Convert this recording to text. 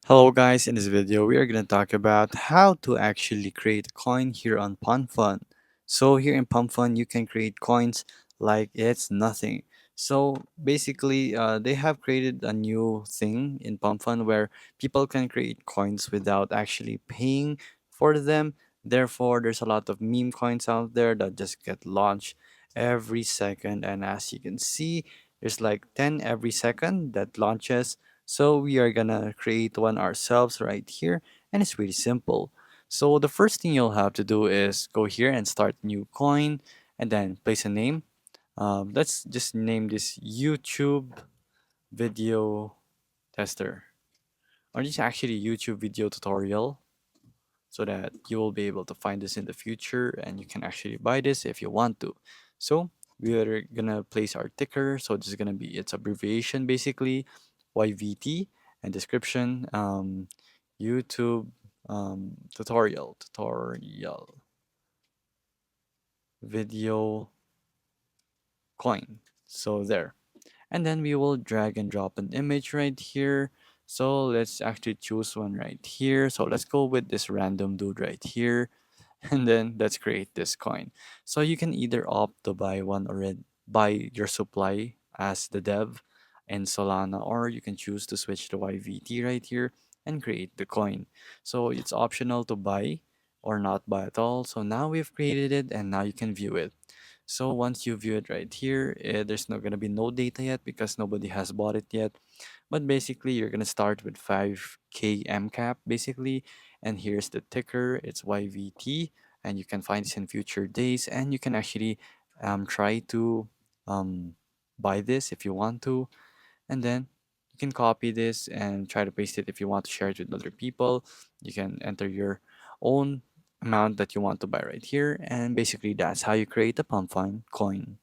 Hello guys, in this video we are going to talk about how to actually create a coin here on pump.fun. So here in pump.fun you can create coins like it's nothing. So basically they have created a new thing in pump.fun where people can create coins without actually paying for them. Therefore there's a lot of meme coins out there that just get launched every second, and as you can see there's like 10 every second that launches. So we are gonna create one ourselves right here, and it's really simple. So the first thing you'll have to do is go here and start new coin, and then place a name. Let's just name this YouTube video tester, or this actually YouTube video tutorial, so that you will be able to find this in the future, and you can actually buy this if you want to. So we are gonna place our ticker. So this is gonna be its abbreviation basically, YVT, and description, YouTube tutorial video coin. So there. And then we will drag and drop an image right here. So let's actually choose one right here. So let's go with this random dude right here. And then let's create this coin. So you can either opt to buy one or buy your supply as the dev in Solana, or you can choose to switch to YVT right here and create the coin. So it's optional to buy or not buy at all. So now we've created it, and now you can view it. So once you view it right here, there's not gonna be no data yet because nobody has bought it yet. But basically, you're gonna start with 5K MCAP basically, and here's the ticker. It's YVT, and you can find this in future days, and you can actually try to um, buy this if you want to, and then you can copy this and try to paste it if you want to share it with other people. You can enter your own amount that you want to buy right here, and basically that's how you create a pump fine coin.